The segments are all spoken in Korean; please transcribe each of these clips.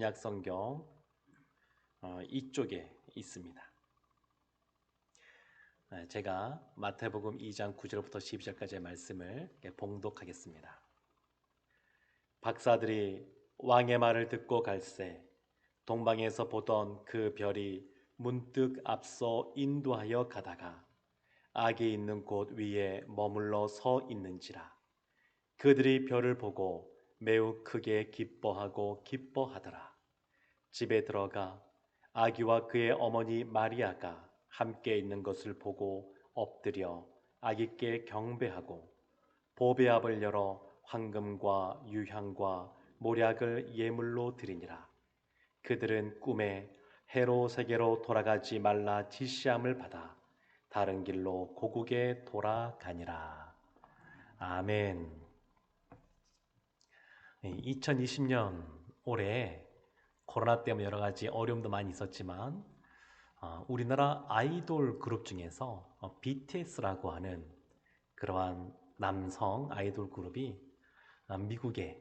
약성경 이쪽에 있습니다. 제가 마태복음 2장 9절부터 12절까지의 말씀을 봉독하겠습니다. 박사들이 왕의 말을 듣고 갈새 동방에서 보던 그 별이 문득 앞서 인도하여 가다가 악이 있는 곳 위에 머물러 서 있는지라. 그들이 별을 보고 매우 크게 기뻐하더라. 집에 들어가 아기와 그의 어머니 마리아가 함께 있는 것을 보고 엎드려 아기께 경배하고 보배압을 열어 황금과 유향과 몰약을 예물로 드리니라. 그들은 꿈에 헤롯에게로 돌아가지 말라 지시함을 받아 다른 길로 고국에 돌아가니라. 아멘. 2020년 올해 코로나 때문에 여러 가지 어려움도 많이 있었지만 우리나라 아이돌 그룹 중에서 BTS라고 하는 그러한 남성 아이돌 그룹이 미국의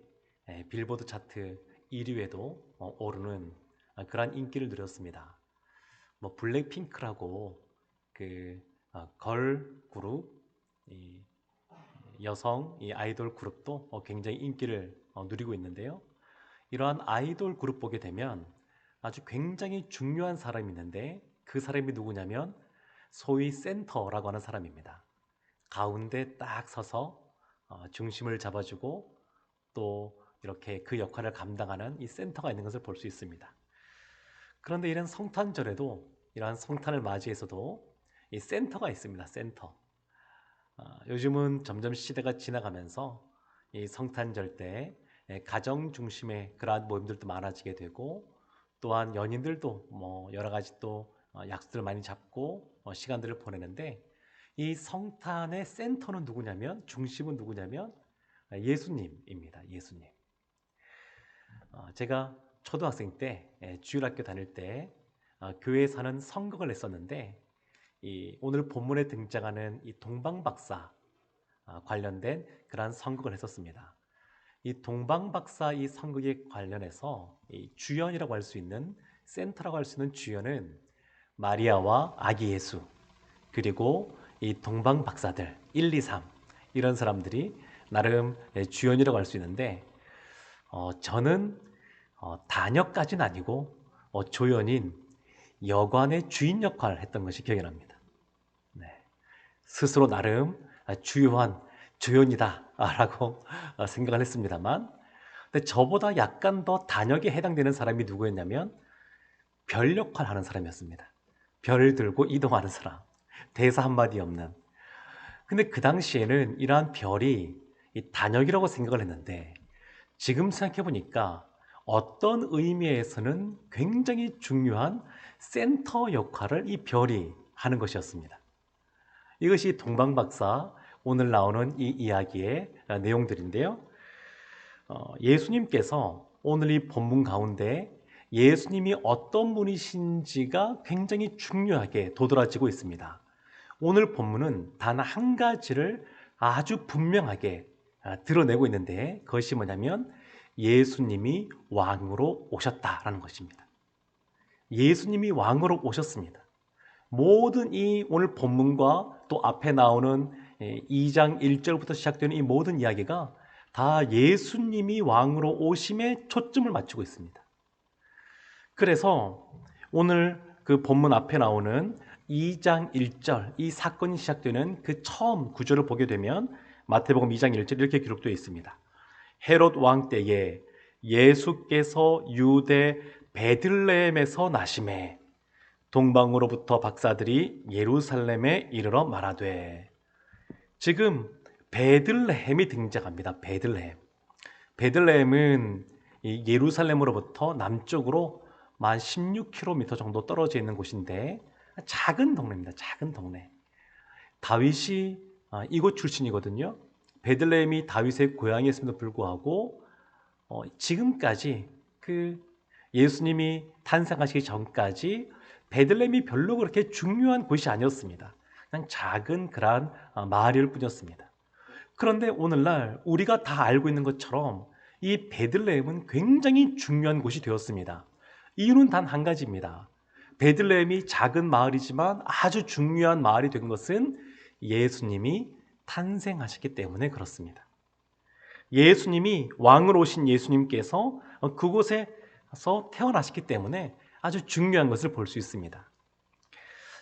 빌보드 차트 1위에도 오르는 그러한 인기를 누렸습니다. 블랙핑크라고 걸 그룹, 여성 아이돌 그룹도 굉장히 인기를 누리고 있는데요. 이러한 아이돌 그룹 보게 되면 아주 굉장히 중요한 사람이 있는데 그 사람이 누구냐면 소위 센터라고 하는 사람입니다. 가운데 딱 서서 중심을 잡아주고 또 이렇게 그 역할을 감당하는 이 센터가 있는 것을 볼 수 있습니다. 그런데 이런 성탄절에도 이러한 성탄을 맞이해서도 이 센터가 있습니다. 센터. 요즘은 점점 시대가 지나가면서 이 성탄절 때 가정 중심의 그러한 모임들도 많아지게 되고 또한 연인들도 여러 가지 또 약속들을 많이 잡고 시간들을 보내는데 이 성탄의 센터는 누구냐면 중심은 누구냐면 예수님입니다. 예수님. 제가 초등학생 때 주일학교 다닐 때 교회에서는 성극을 했었는데 오늘 본문에 등장하는 이 동방박사 관련된 그러한 성극을 했었습니다. 이 동방박사 이 성극에 관련해서 이 주연이라고 할 수 있는 센터라고 할 수 있는 주연은 마리아와 아기 예수 그리고 이 동방박사들 1, 2, 3 이런 사람들이 나름 주연이라고 할 수 있는데 저는 단역까지는 아니고 조연인 여관의 주인 역할을 했던 것이 기억이 납니다. 네. 스스로 나름 주요한 조연이다라고 생각을 했습니다만 근데 저보다 약간 더 단역에 해당되는 사람이 누구였냐면 별 역할을 하는 사람이었습니다. 별을 들고 이동하는 사람. 대사 한마디 없는. 근데 그 당시에는 이러한 별이 이 단역이라고 생각을 했는데 지금 생각해 보니까 어떤 의미에서는 굉장히 중요한 센터 역할을 이 별이 하는 것이었습니다. 이것이 동방박사 오늘 나오는 이 이야기의 내용들인데요. 예수님께서 오늘 이 본문 가운데 예수님이 어떤 분이신지가 굉장히 중요하게 도드라지고 있습니다. 오늘 본문은 단 한 가지를 아주 분명하게 드러내고 있는데 그것이 뭐냐면 예수님이 왕으로 오셨다라는 것입니다. 예수님이 왕으로 오셨습니다. 모든 이 오늘 본문과 또 앞에 나오는 2장 1절부터 시작되는 이 모든 이야기가 다 예수님이 왕으로 오심에 초점을 맞추고 있습니다. 그래서 오늘 그 본문 앞에 나오는 2장 1절 이 사건이 시작되는 그 처음 구절을 보게 되면 마태복음 2장 1절 이렇게 기록되어 있습니다. 헤롯 왕 때에 예수께서 유대 베들레헴에서 나심에 동방으로부터 박사들이 예루살렘에 이르러 말하되 지금 베들레헴이 등장합니다. 베들레헴은 예루살렘으로부터 남쪽으로 만 16km 정도 떨어져 있는 곳인데 작은 동네입니다. 작은 동네. 다윗이 이곳 출신이거든요. 베들레헴이 다윗의 고향이었음에도 불구하고 지금까지 그 예수님이 탄생하시기 전까지 베들레헴이 별로 그렇게 중요한 곳이 아니었습니다. 그냥 작은 그러한 마을일 뿐이었습니다. 그런데 오늘날 우리가 다 알고 있는 것처럼 이 베들레헴은 굉장히 중요한 곳이 되었습니다. 이유는 단 한 가지입니다. 베들레헴이 작은 마을이지만 아주 중요한 마을이 된 것은 예수님이 탄생하셨기 때문에 그렇습니다. 예수님이 왕으로 오신 예수님께서 그곳에서 태어나셨기 때문에 아주 중요한 것을 볼 수 있습니다.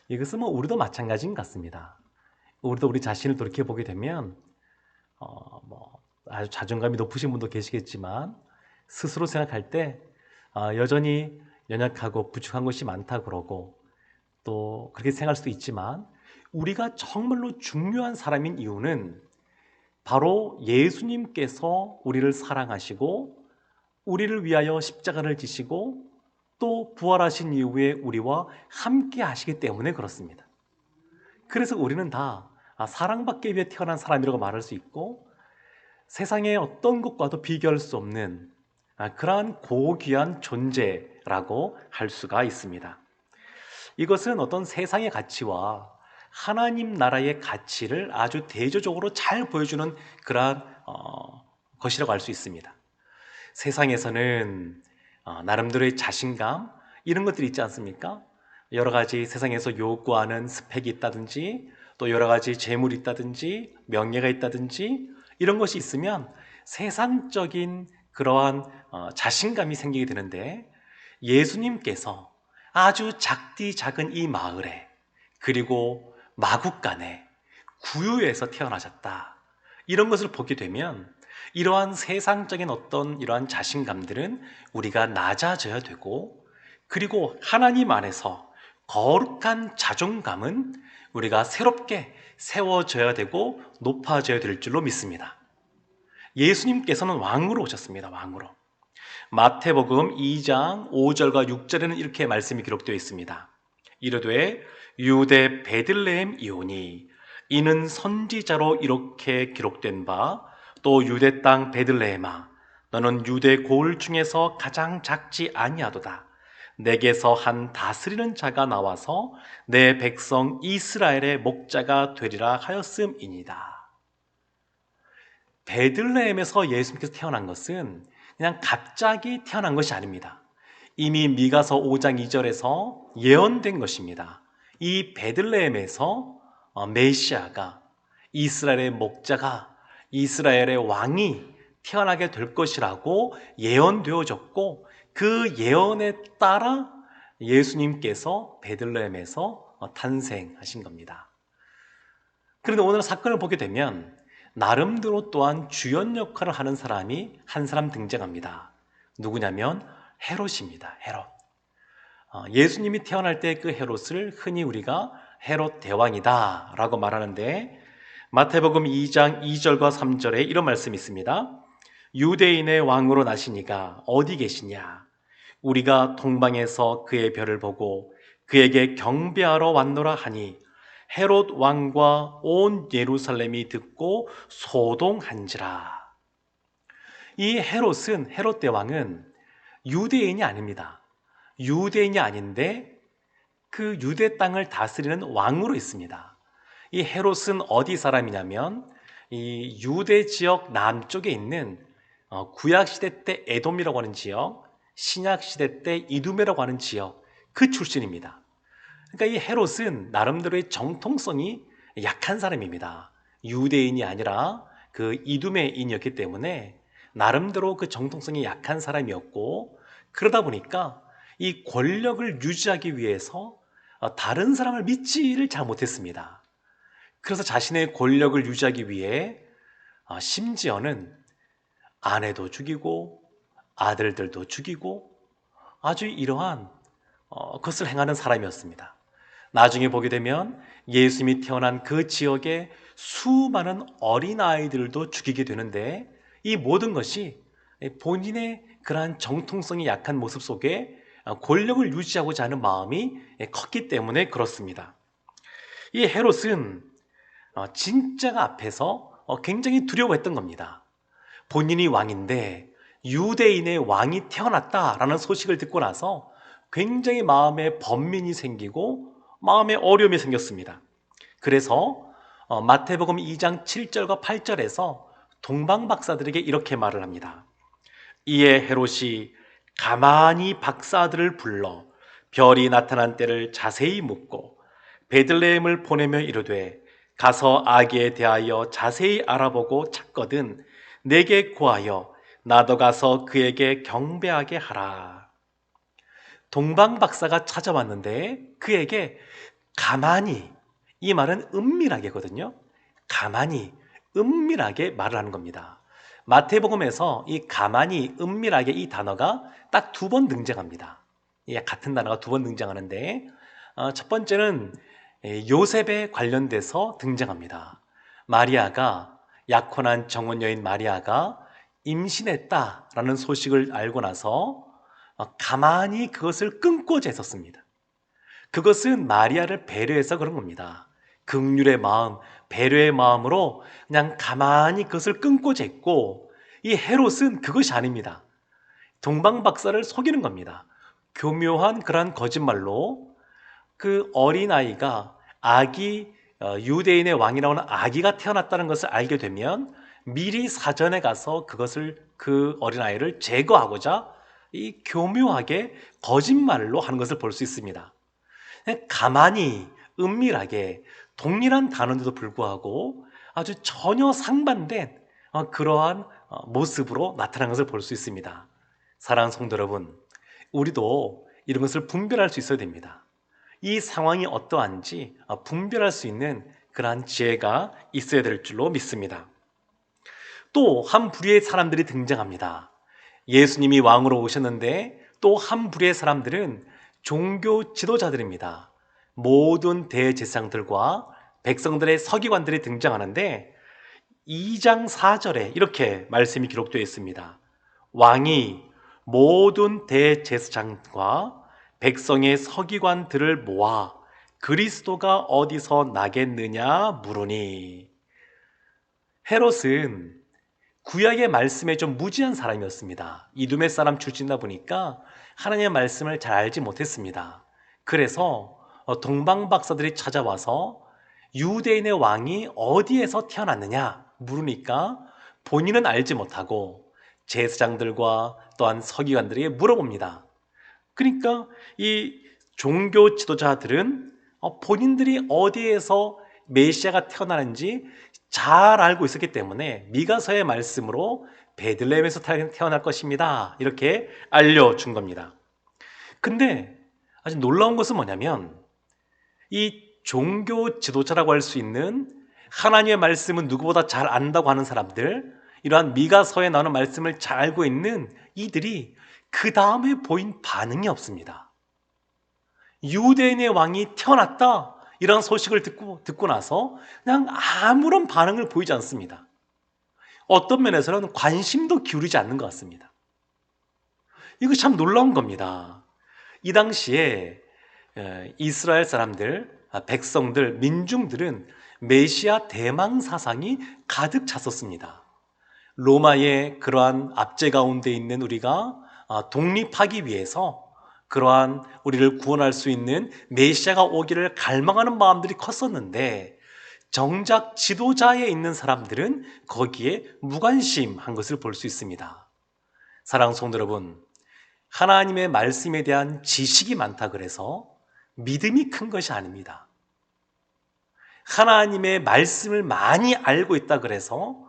이것은 우리도 마찬가지인 것 같습니다. 우리도 우리 자신을 돌이켜 보게 되면 아주 자존감이 높으신 분도 계시겠지만 스스로 생각할 때 여전히 연약하고 부족한 것이 많다 그러고 또 그렇게 생각할 수도 있지만 우리가 정말로 중요한 사람인 이유는 바로 예수님께서 우리를 사랑하시고 우리를 위하여 십자가를 지시고 또 부활하신 이후에 우리와 함께 하시기 때문에 그렇습니다. 그래서 우리는 다 사랑받기 위해 태어난 사람이라고 말할 수 있고 세상의 어떤 것과도 비교할 수 없는 그러한 고귀한 존재라고 할 수가 있습니다. 이것은 어떤 세상의 가치와 하나님 나라의 가치를 아주 대조적으로 잘 보여주는 그러한 것이라고 할 수 있습니다. 세상에서는 나름대로의 자신감 이런 것들이 있지 않습니까? 여러 가지 세상에서 요구하는 스펙이 있다든지 또 여러 가지 재물이 있다든지 명예가 있다든지 이런 것이 있으면 세상적인 그러한 자신감이 생기게 되는데 예수님께서 아주 작디 작은 이 마을에 그리고 마국간에 구유에서 태어나셨다. 이런 것을 보게 되면 이러한 세상적인 어떤 이러한 자신감들은 우리가 낮아져야 되고 그리고 하나님 안에서 거룩한 자존감은 우리가 새롭게 세워져야 되고 높아져야 될 줄로 믿습니다. 예수님께서는 왕으로 오셨습니다. 왕으로. 마태복음 2장 5절과 6절에는 이렇게 말씀이 기록되어 있습니다. 이르되 유대 베들레헴 이오니 이는 선지자로 이렇게 기록된 바 또 유대 땅 베들레헴아 너는 유대 고을 중에서 가장 작지 아니하도다. 내게서 한 다스리는 자가 나와서 내 백성 이스라엘의 목자가 되리라 하였음이니이다. 베들레헴에서 예수님께서 태어난 것은 그냥 갑자기 태어난 것이 아닙니다. 이미 미가서 5장 2절에서 예언된 것입니다. 이 베들레헴에서 메시아가 이스라엘의 목자가 이스라엘의 왕이 태어나게 될 것이라고 예언되어졌고 그 예언에 따라 예수님께서 베들레헴에서 탄생하신 겁니다. 그런데 오늘 사건을 보게 되면 나름대로 또한 주연 역할을 하는 사람이 한 사람 등장합니다. 누구냐면 헤롯입니다. 헤롯. 예수님이 태어날 때 그 헤롯을 흔히 우리가 헤롯 대왕이다 라고 말하는데 마태복음 2장 2절과 3절에 이런 말씀이 있습니다. 유대인의 왕으로 나시니가 어디 계시냐? 우리가 동방에서 그의 별을 보고 그에게 경배하러 왔노라 하니 헤롯 왕과 온 예루살렘이 듣고 소동한지라. 이 헤롯 대왕은 유대인이 아닙니다. 유대인이 아닌데 그 유대 땅을 다스리는 왕으로 있습니다. 이 헤롯은 어디 사람이냐면 이 유대 지역 남쪽에 있는 구약 시대 때 에돔이라고 하는 지역, 신약 시대 때 이두메라고 하는 지역 그 출신입니다. 그러니까 이 헤롯은 나름대로의 정통성이 약한 사람입니다. 유대인이 아니라 그 이두메인이었기 때문에 나름대로 그 정통성이 약한 사람이었고 그러다 보니까 이 권력을 유지하기 위해서 다른 사람을 믿지를 잘 못했습니다. 그래서 자신의 권력을 유지하기 위해 심지어는 아내도 죽이고 아들들도 죽이고 아주 이러한 것을 행하는 사람이었습니다. 나중에 보게 되면 예수님이 태어난 그 지역에 수많은 어린아이들도 죽이게 되는데 이 모든 것이 본인의 그러한 정통성이 약한 모습 속에 권력을 유지하고자 하는 마음이 컸기 때문에 그렇습니다. 이 헤롯은 진짜가 앞에서 굉장히 두려워했던 겁니다. 본인이 왕인데 유대인의 왕이 태어났다라는 소식을 듣고 나서 굉장히 마음에 번민이 생기고 마음에 어려움이 생겼습니다. 그래서 마태복음 2장 7절과 8절에서 동방 박사들에게 이렇게 말을 합니다. 이에 헤롯이 가만히 박사들을 불러 별이 나타난 때를 자세히 묻고 베들레헴을 보내며 이르되 가서 아기에 대하여 자세히 알아보고 찾거든 내게 구하여 나도 가서 그에게 경배하게 하라. 동방 박사가 찾아왔는데 그에게 가만히, 이 말은 은밀하게거든요. 가만히, 은밀하게 말을 하는 겁니다. 마태복음에서 이 가만히, 은밀하게 이 단어가 딱 2번 등장합니다. 같은 단어가 2번 등장하는데 첫 번째는 요셉에 관련돼서 등장합니다. 마리아가, 약혼한 정혼 여인 마리아가 임신했다라는 소식을 알고 나서 가만히 그것을 끊고자 했었습니다. 그것은 마리아를 배려해서 그런 겁니다. 긍휼의 마음, 배려의 마음으로 그냥 가만히 그것을 끊고자 했고, 이 헤롯은 그것이 아닙니다. 동방박사를 속이는 겁니다. 교묘한 그러한 거짓말로 그 어린아이가 유대인의 왕이라고 하는 아기가 태어났다는 것을 알게 되면 미리 사전에 가서 그 어린아이를 제거하고자 이 교묘하게 거짓말로 하는 것을 볼 수 있습니다. 가만히, 은밀하게, 동일한 단어인데도 불구하고 아주 전혀 상반된 그러한 모습으로 나타난 것을 볼 수 있습니다. 사랑하는 성도 여러분, 우리도 이런 것을 분별할 수 있어야 됩니다. 이 상황이 어떠한지 분별할 수 있는 그러한 지혜가 있어야 될 줄로 믿습니다. 또 한 부류의 사람들이 등장합니다. 예수님이 왕으로 오셨는데 또 한 부류의 사람들은 종교 지도자들입니다. 모든 대제사장들과 백성들의 서기관들이 등장하는데 2장 4절에 이렇게 말씀이 기록되어 있습니다. 왕이 모든 대제사장과 백성의 서기관들을 모아 그리스도가 어디서 나겠느냐 물으니. 헤롯은 구약의 말씀에 좀 무지한 사람이었습니다. 이두메 사람 출신이다 보니까 하나님의 말씀을 잘 알지 못했습니다. 그래서 동방 박사들이 찾아와서 유대인의 왕이 어디에서 태어났느냐 물으니까 본인은 알지 못하고 제사장들과 또한 서기관들에게 물어봅니다. 그러니까 이 종교 지도자들은 본인들이 어디에서 메시아가 태어나는지 잘 알고 있었기 때문에 미가서의 말씀으로 베들레헴에서 태어날 것입니다, 이렇게 알려준 겁니다. 근데 아주 놀라운 것은 뭐냐면 이 종교 지도자라고 할 수 있는 하나님의 말씀은 누구보다 잘 안다고 하는 사람들, 이러한 미가서에 나오는 말씀을 잘 알고 있는 이들이 그 다음에 보인 반응이 없습니다. 유대인의 왕이 태어났다 이런 소식을 듣고 나서 그냥 아무런 반응을 보이지 않습니다. 어떤 면에서는 관심도 기울이지 않는 것 같습니다. 이거 참 놀라운 겁니다. 이 당시에 이스라엘 사람들, 백성들, 민중들은 메시아 대망 사상이 가득 찼었습니다. 로마의 그러한 압제 가운데 있는 우리가 독립하기 위해서 그러한 우리를 구원할 수 있는 메시아가 오기를 갈망하는 마음들이 컸었는데 정작 지도자에 있는 사람들은 거기에 무관심한 것을 볼 수 있습니다. 사랑하는 성도 여러분, 하나님의 말씀에 대한 지식이 많다 그래서 믿음이 큰 것이 아닙니다. 하나님의 말씀을 많이 알고 있다 그래서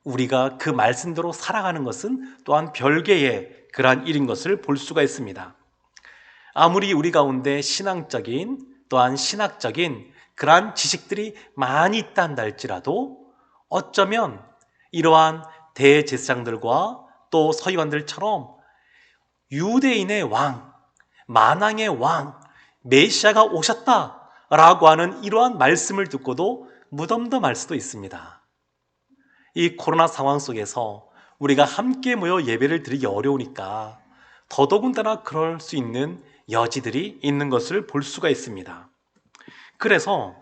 우리가 그 말씀대로 살아가는 것은 또한 별개의 그러한 일인 것을 볼 수가 있습니다. 아무리 우리 가운데 신앙적인 또한 신학적인 그러한 지식들이 많이 있다 한다 할지라도 어쩌면 이러한 대제사장들과 또 서기관들처럼 유대인의 왕, 만왕의 왕, 메시아가 오셨다라고 하는 이러한 말씀을 듣고도 무덤덤할 수도 있습니다. 이 코로나 상황 속에서 우리가 함께 모여 예배를 드리기 어려우니까 더더군다나 그럴 수 있는 여지들이 있는 것을 볼 수가 있습니다. 그래서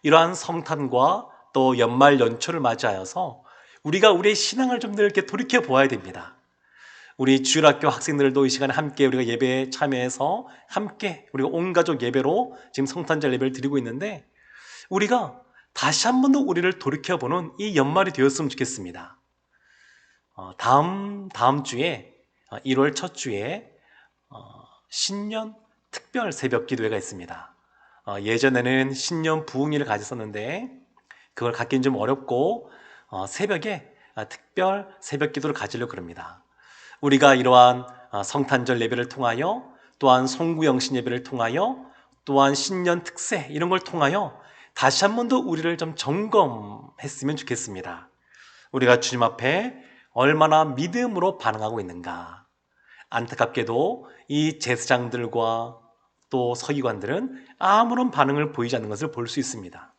이러한 성탄과 또 연말 연초를 맞이하여서 우리가 우리의 신앙을 좀 더 이렇게 돌이켜 보아야 됩니다. 우리 주일학교 학생들도 이 시간에 함께 우리가 예배에 참여해서 함께 우리가 온 가족 예배로 지금 성탄절 예배를 드리고 있는데 우리가 다시 한 번 더 우리를 돌이켜보는 이 연말이 되었으면 좋겠습니다. 다음 주에 1월 첫 주에 신년 특별 새벽 기도회가 있습니다. 예전에는 신년 부흥일을 가졌었는데 그걸 갖기는 좀 어렵고 새벽에 특별 새벽 기도를 가지려고 합니다. 우리가 이러한 성탄절 예배를 통하여 또한 송구영신 예배를 통하여 또한 신년 특세 이런 걸 통하여 다시 한 번 더 우리를 좀 점검했으면 좋겠습니다. 우리가 주님 앞에 얼마나 믿음으로 반응하고 있는가. 안타깝게도 이 제사장들과 또 서기관들은 아무런 반응을 보이지 않는 것을 볼 수 있습니다.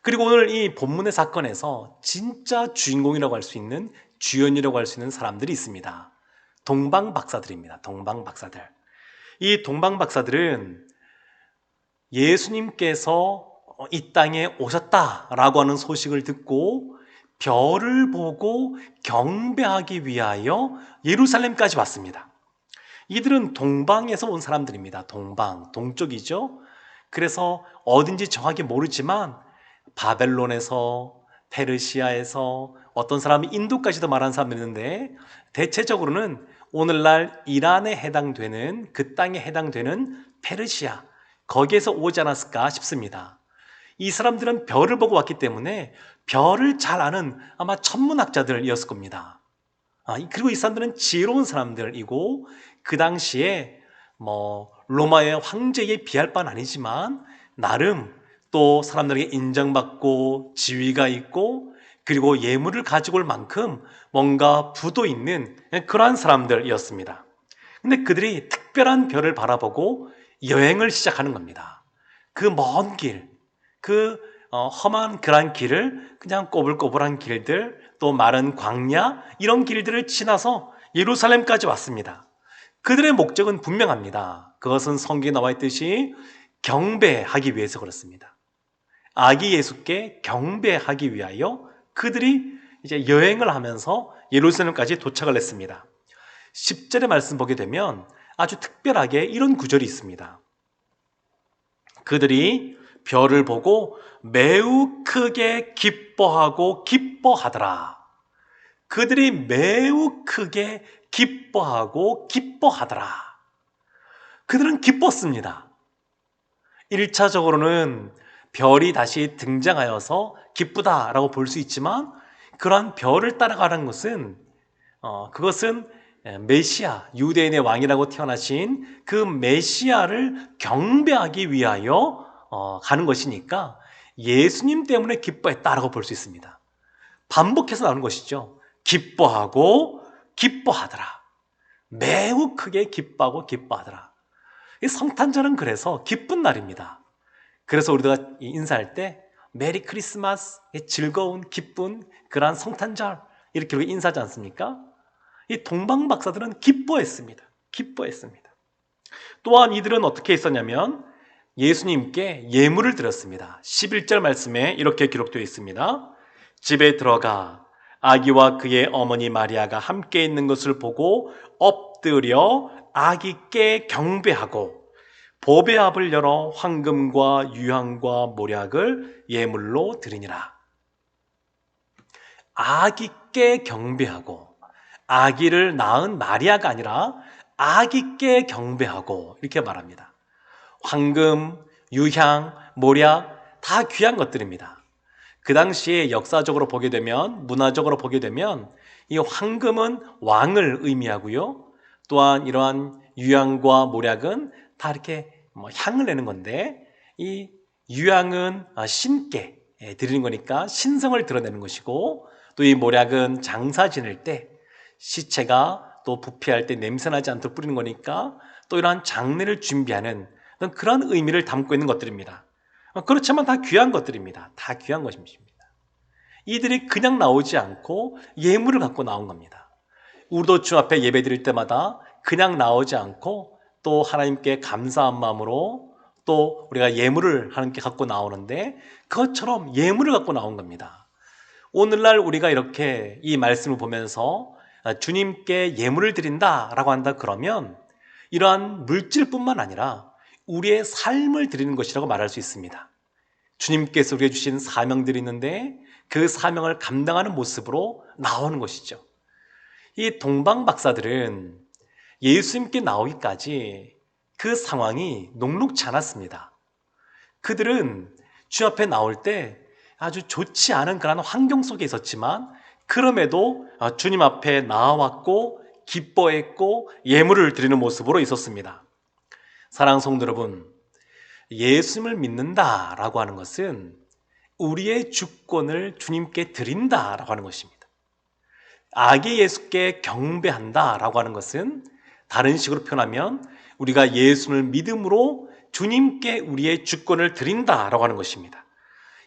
그리고 오늘 이 본문의 사건에서 진짜 주인공이라고 할 수 있는 주연이라고 할 수 있는 사람들이 있습니다. 동방박사들입니다. 동방박사들. 이 동방박사들은 예수님께서 이 땅에 오셨다라고 하는 소식을 듣고 별을 보고 경배하기 위하여 예루살렘까지 왔습니다. 이들은 동방에서 온 사람들입니다. 동방, 동쪽이죠. 그래서 어딘지 정확히 모르지만 바벨론에서, 페르시아에서, 어떤 사람이 인도까지도 말하는 사람들이 있는데 대체적으로는 오늘날 이란에 해당되는, 그 땅에 해당되는 페르시아, 거기에서 오지 않았을까 싶습니다. 이 사람들은 별을 보고 왔기 때문에 별을 잘 아는 아마 천문학자들이었을 겁니다. 그리고 이 사람들은 지혜로운 사람들이고 그 당시에 로마의 황제에 비할 바는 아니지만 나름 또 사람들에게 인정받고 지위가 있고 그리고 예물을 가지고 올 만큼 뭔가 부도 있는 그러한 사람들이었습니다. 근데 그들이 특별한 별을 바라보고 여행을 시작하는 겁니다. 그 먼 길, 그 험한 그런 길을 그냥 꼬불꼬불한 길들 또 마른 광야 이런 길들을 지나서 예루살렘까지 왔습니다. 그들의 목적은 분명합니다. 그것은 성경에 나와 있듯이 경배하기 위해서 그렇습니다. 아기 예수께 경배하기 위하여 그들이 이제 여행을 하면서 예루살렘까지 도착을 했습니다. 10절의 말씀 보게 되면 아주 특별하게 이런 구절이 있습니다. 그들이 별을 보고 매우 크게 기뻐하고 기뻐하더라. 그들이 매우 크게 기뻐하고 기뻐하더라. 그들은 기뻤습니다. 1차적으로는 별이 다시 등장하여서 기쁘다라고 볼 수 있지만 그러한 별을 따라가는 것은 그것은 메시아, 유대인의 왕이라고 태어나신 그 메시아를 경배하기 위하여 가는 것이니까 예수님 때문에 기뻐했다라고 볼 수 있습니다. 반복해서 나오는 것이죠. 기뻐하고 기뻐하더라. 매우 크게 기뻐하고 기뻐하더라. 이 성탄절은 그래서 기쁜 날입니다. 그래서 우리가 인사할 때 메리 크리스마스, 즐거운 기쁜 그러한 성탄절 이렇게 인사하지 않습니까? 이 동방박사들은 기뻐했습니다. 기뻐했습니다. 또한 이들은 어떻게 했었냐면 예수님께 예물을 드렸습니다. 11절 말씀에 이렇게 기록되어 있습니다. 집에 들어가 아기와 그의 어머니 마리아가 함께 있는 것을 보고 엎드려 아기께 경배하고 보배압을 열어 황금과 유향과 모략을 예물로 드리니라. 아기께 경배하고, 아기를 낳은 마리아가 아니라 아기께 경배하고 이렇게 말합니다. 황금, 유향, 모략 다 귀한 것들입니다. 그 당시에 역사적으로 보게 되면, 문화적으로 보게 되면 이 황금은 왕을 의미하고요. 또한 이러한 유향과 모략은 다 이렇게 향을 내는 건데 이 유향은 신께 드리는 거니까 신성을 드러내는 것이고 또 이 모략은 장사 지낼 때 시체가 또 부패할 때 냄새나지 않도록 뿌리는 거니까 또 이러한 장례를 준비하는 그런 의미를 담고 있는 것들입니다. 그렇지만 다 귀한 것들입니다. 다 귀한 것입니다. 이들이 그냥 나오지 않고 예물을 갖고 나온 겁니다. 우리도 주 앞에 예배 드릴 때마다 그냥 나오지 않고 또 하나님께 감사한 마음으로 또 우리가 예물을 하나님께 갖고 나오는데 그것처럼 예물을 갖고 나온 겁니다. 오늘날 우리가 이렇게 이 말씀을 보면서 주님께 예물을 드린다라고 한다 그러면 이러한 물질뿐만 아니라 우리의 삶을 드리는 것이라고 말할 수 있습니다. 주님께서 우리에게 주신 사명들이 있는데 그 사명을 감당하는 모습으로 나오는 것이죠. 이 동방 박사들은 예수님께 나오기까지 그 상황이 녹록지 않았습니다. 그들은 주 앞에 나올 때 아주 좋지 않은 그런 환경 속에 있었지만 그럼에도 주님 앞에 나와왔고 기뻐했고 예물을 드리는 모습으로 있었습니다. 사랑하는 성도 여러분, 예수님을 믿는다라고 하는 것은 우리의 주권을 주님께 드린다라고 하는 것입니다. 아기 예수께 경배한다라고 하는 것은 다른 식으로 표현하면 우리가 예수를 믿음으로 주님께 우리의 주권을 드린다라고 하는 것입니다.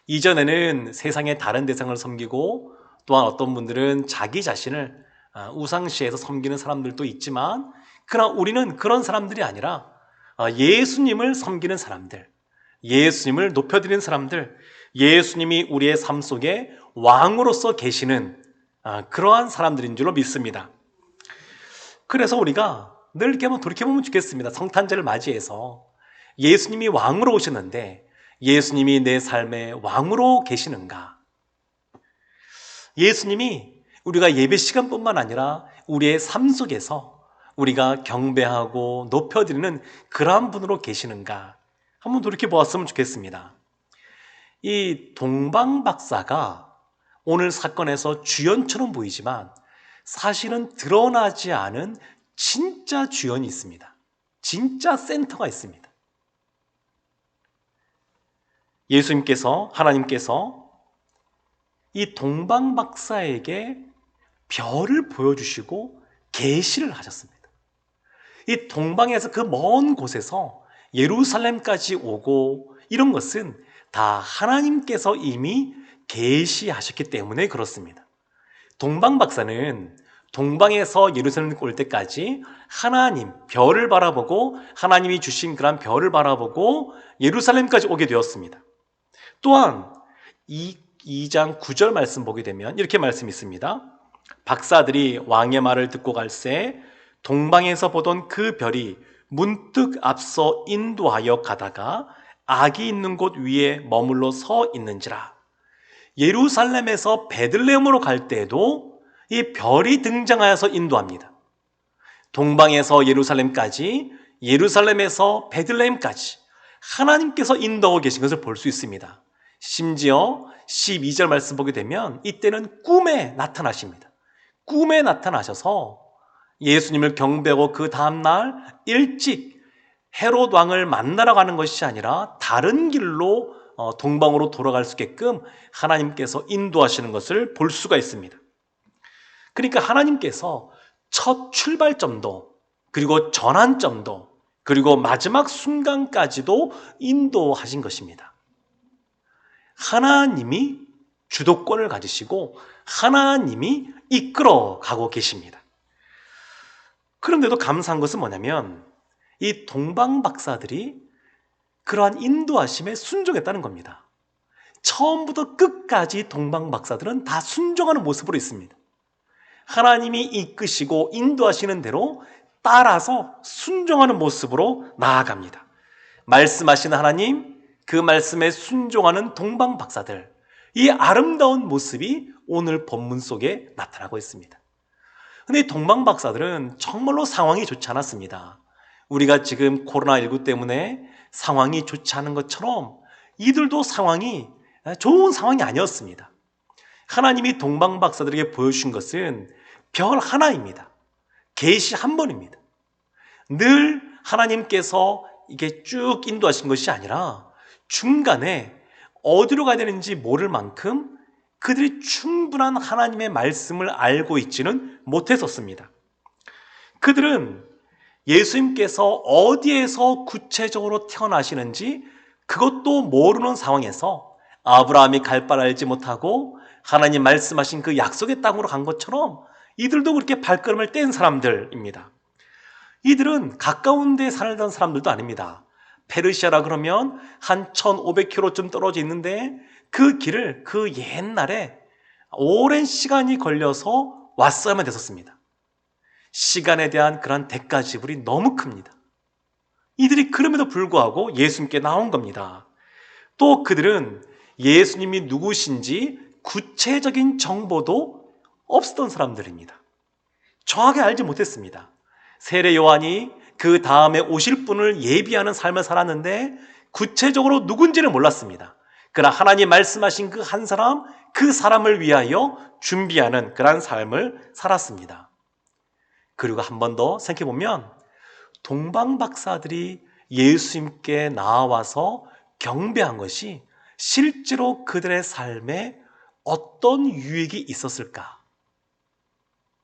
이전에는 세상의 다른 대상을 섬기고 또한 어떤 분들은 자기 자신을 우상시에서 섬기는 사람들도 있지만 그러나 우리는 그런 사람들이 아니라 예수님을 섬기는 사람들, 예수님을 높여드리는 사람들, 예수님이 우리의 삶 속에 왕으로서 계시는 그러한 사람들인 줄로 믿습니다. 그래서 우리가 늘 이렇게 한번 돌이켜보면 좋겠습니다. 성탄절을 맞이해서 예수님이 왕으로 오셨는데 예수님이 내 삶의 왕으로 계시는가? 예수님이 우리가 예배 시간뿐만 아니라 우리의 삶 속에서 우리가 경배하고 높여드리는 그러한 분으로 계시는가? 한번 돌이켜보았으면 좋겠습니다. 이 동방 박사가 오늘 사건에서 주연처럼 보이지만 사실은 드러나지 않은 진짜 주연이 있습니다. 진짜 센터가 있습니다. 하나님께서 이 동방 박사에게 별을 보여주시고 계시를 하셨습니다. 이 동방에서 그 먼 곳에서 예루살렘까지 오고 이런 것은 다 하나님께서 이미 계시하셨기 때문에 그렇습니다. 동방 박사는 동방에서 예루살렘 올 때까지 하나님, 별을 바라보고 하나님이 주신 그런 별을 바라보고 예루살렘까지 오게 되었습니다. 또한 2장 9절 말씀 보게 되면 이렇게 말씀이 있습니다. 박사들이 왕의 말을 듣고 갈새 동방에서 보던 그 별이 문득 앞서 인도하여 가다가 아기 있는 곳 위에 머물러 서 있는지라. 예루살렘에서 베들레헴으로 갈 때에도 이 별이 등장하여서 인도합니다. 동방에서 예루살렘까지, 예루살렘에서 베들레헴까지 하나님께서 인도하고 계신 것을 볼 수 있습니다. 심지어 12절 말씀 보게 되면 이때는 꿈에 나타나십니다. 꿈에 나타나셔서 예수님을 경배하고 그 다음날 일찍 헤롯 왕을 만나러 가는 것이 아니라 다른 길로 동방으로 돌아갈 수 있게끔 하나님께서 인도하시는 것을 볼 수가 있습니다. 그러니까 하나님께서 첫 출발점도 그리고 전환점도 그리고 마지막 순간까지도 인도하신 것입니다. 하나님이 주도권을 가지시고 하나님이 이끌어 가고 계십니다. 그런데도 감사한 것은 뭐냐면 이 동방 박사들이 그러한 인도하심에 순종했다는 겁니다. 처음부터 끝까지 동방 박사들은 다 순종하는 모습으로 있습니다. 하나님이 이끄시고 인도하시는 대로 따라서 순종하는 모습으로 나아갑니다. 말씀하신 하나님, 그 말씀에 순종하는 동방 박사들, 이 아름다운 모습이 오늘 본문 속에 나타나고 있습니다. 근데 동방 박사들은 정말로 상황이 좋지 않았습니다. 우리가 지금 코로나19 때문에 상황이 좋지 않은 것처럼 이들도 상황이 좋은 상황이 아니었습니다. 하나님이 동방 박사들에게 보여주신 것은 별 하나입니다. 계시 한 번입니다. 늘 하나님께서 이게 쭉 인도하신 것이 아니라 중간에 어디로 가야 되는지 모를 만큼 그들이 충분한 하나님의 말씀을 알고 있지는 못했었습니다. 그들은 예수님께서 어디에서 구체적으로 태어나시는지 그것도 모르는 상황에서 아브라함이 갈 바를 알지 못하고 하나님 말씀하신 그 약속의 땅으로 간 것처럼 이들도 그렇게 발걸음을 뗀 사람들입니다. 이들은 가까운 데 살던 사람들도 아닙니다. 페르시아라 그러면 한 1500km쯤 떨어져 있는데 그 길을 그 옛날에 오랜 시간이 걸려서 왔어야만 됐었습니다. 시간에 대한 그런 대가 지불이 너무 큽니다. 이들이 그럼에도 불구하고 예수님께 나온 겁니다. 또 그들은 예수님이 누구신지 구체적인 정보도 없었던 사람들입니다. 정확히 알지 못했습니다. 세례 요한이 그 다음에 오실 분을 예비하는 삶을 살았는데 구체적으로 누군지를 몰랐습니다. 그러나 하나님 말씀하신 그 한 사람, 그 사람을 위하여 준비하는 그런 삶을 살았습니다. 그리고 한 번 더 생각해보면 동방박사들이 예수님께 나와서 경배한 것이 실제로 그들의 삶에 어떤 유익이 있었을까?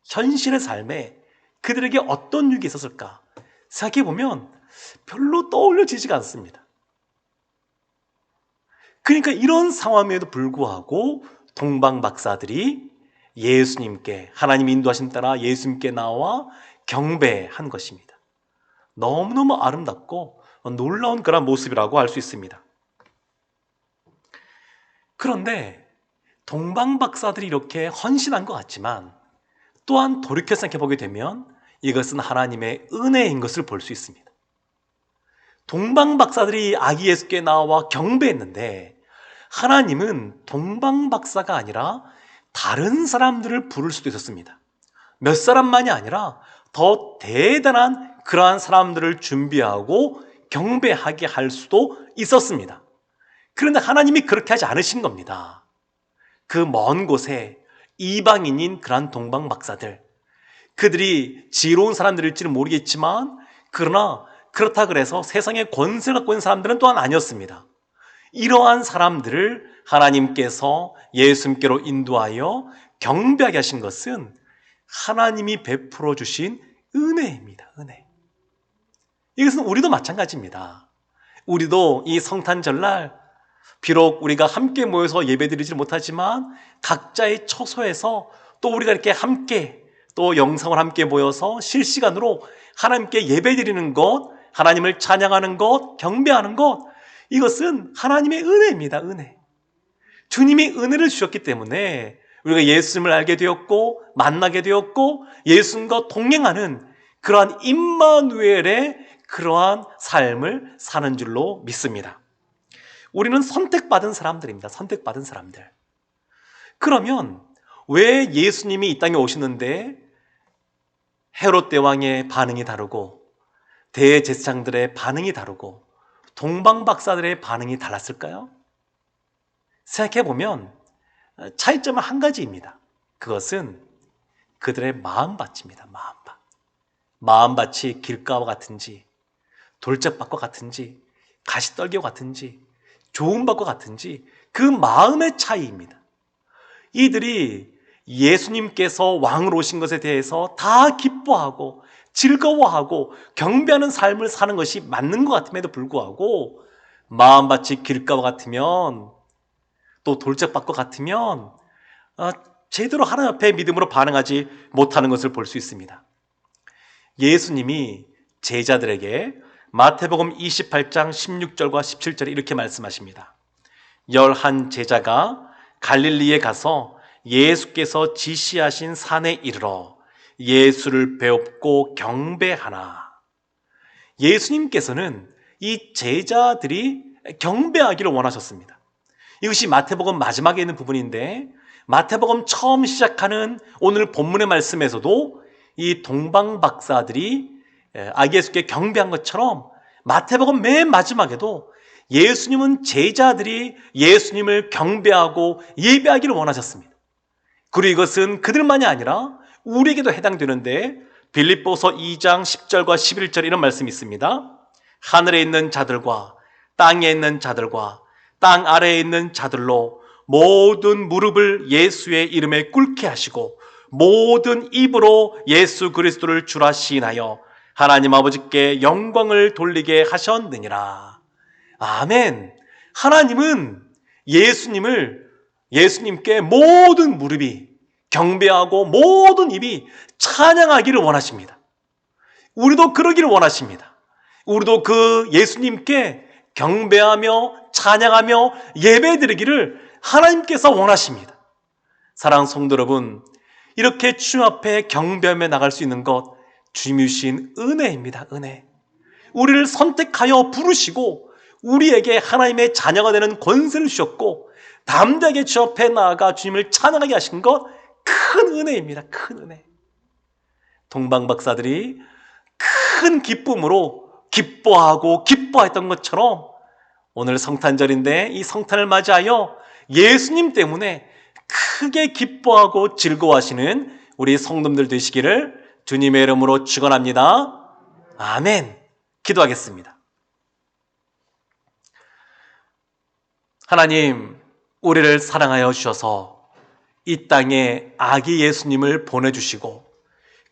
현실의 삶에 그들에게 어떤 유익이 있었을까? 생각해보면 별로 떠올려지지가 않습니다. 그러니까 이런 상황에도 불구하고 동방박사들이 예수님께, 하나님 인도하심 따라 예수님께 나와 경배한 것입니다. 너무너무 아름답고 놀라운 그런 모습이라고 할 수 있습니다. 그런데 동방박사들이 이렇게 헌신한 것 같지만 또한 돌이켜 생각해 보게 되면 이것은 하나님의 은혜인 것을 볼 수 있습니다. 동방박사들이 아기 예수께 나와 경배했는데 하나님은 동방박사가 아니라 다른 사람들을 부를 수도 있었습니다. 몇 사람만이 아니라 더 대단한 그러한 사람들을 준비하고 경배하게 할 수도 있었습니다. 그런데 하나님이 그렇게 하지 않으신 겁니다. 그 먼 곳에 이방인인 그러한 동방박사들, 그들이 지혜로운 사람들일지는 모르겠지만 그러나 그렇다 그래서 세상에 권세를 갖고 있는 사람들은 또한 아니었습니다. 이러한 사람들을 하나님께서 예수님께로 인도하여 경배하게 하신 것은 하나님이 베풀어 주신 은혜입니다. 은혜. 이것은 우리도 마찬가지입니다. 우리도 이 성탄절날 비록 우리가 함께 모여서 예배드리지 못하지만 각자의 처소에서 또 우리가 이렇게 함께 또 영상을 함께 모여서 실시간으로 하나님께 예배드리는 것, 하나님을 찬양하는 것, 경배하는 것, 이것은 하나님의 은혜입니다. 은혜. 주님이 은혜를 주셨기 때문에 우리가 예수님을 알게 되었고 만나게 되었고 예수님과 동행하는 그러한 임마누엘의 그러한 삶을 사는 줄로 믿습니다. 우리는 선택받은 사람들입니다. 선택받은 사람들. 그러면 왜 예수님이 이 땅에 오시는데 헤롯 대왕의 반응이 다르고 대제사장들의 반응이 다르고 동방박사들의 반응이 달랐을까요? 생각해보면 차이점은 한 가지입니다. 그것은 그들의 마음밭입니다. 마음밭. 마음밭이 길가와 같은지 돌짝밭과 같은지 가시떨기와 같은지 좋은 밭과 같은지 그 마음의 차이입니다. 이들이 예수님께서 왕으로 오신 것에 대해서 다 기뻐하고 즐거워하고 경배하는 삶을 사는 것이 맞는 것 같음에도 불구하고 마음밭이 길가와 같으면 또 돌짝밭과 같으면 제대로 하나님 앞에 믿음으로 반응하지 못하는 것을 볼 수 있습니다. 예수님이 제자들에게 마태복음 28장 16절과 17절에 이렇게 말씀하십니다. 11 제자가 갈릴리에 가서 예수께서 지시하신 산에 이르러 예수를 배웁고 경배하나. 예수님께서는 이 제자들이 경배하기를 원하셨습니다. 이것이 마태복음 마지막에 있는 부분인데 마태복음 처음 시작하는 오늘 본문의 말씀에서도 이 동방박사들이 아기 예수께 경배한 것처럼 마태복음 맨 마지막에도 예수님은 제자들이 예수님을 경배하고 예배하기를 원하셨습니다. 그리고 이것은 그들만이 아니라 우리에게도 해당되는데 빌립보서 2장 10절과 11절 이런 말씀이 있습니다. 하늘에 있는 자들과 땅에 있는 자들과 땅 아래에 있는 자들로 모든 무릎을 예수의 이름에 꿇게 하시고 모든 입으로 예수 그리스도를 주라 시인하여 하나님 아버지께 영광을 돌리게 하셨느니라. 아멘. 하나님은 예수님께 모든 무릎이 경배하고 모든 입이 찬양하기를 원하십니다. 우리도 그러기를 원하십니다. 우리도 그 예수님께 경배하며 찬양하며 예배드리기를 하나님께서 원하십니다. 사랑하는 성도 여러분, 이렇게 주님 앞에 경배하며 나갈 수 있는 것 주님이 주신 은혜입니다. 은혜. 우리를 선택하여 부르시고 우리에게 하나님의 자녀가 되는 권세를 주셨고 담대하게 주 앞에 나아가 주님을 찬양하게 하신 것 큰 은혜입니다. 큰 은혜. 동방박사들이 큰 기쁨으로 기뻐하고 기뻐했던 것처럼 오늘 성탄절인데 이 성탄을 맞이하여 예수님 때문에 크게 기뻐하고 즐거워하시는 우리 성도들 되시기를 주님의 이름으로 축원합니다. 아멘. 기도하겠습니다. 하나님, 우리를 사랑하여 주셔서 이 땅에 아기 예수님을 보내주시고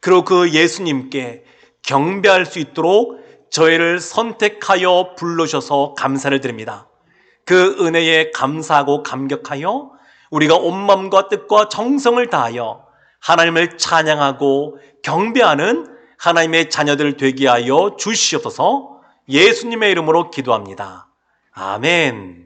그리고 그 예수님께 경배할 수 있도록 저희를 선택하여 불러주셔서 감사를 드립니다. 그 은혜에 감사하고 감격하여 우리가 온 마음과 뜻과 정성을 다하여 하나님을 찬양하고 경배하는 하나님의 자녀들 되게 하여 주시옵소서. 예수님의 이름으로 기도합니다. 아멘.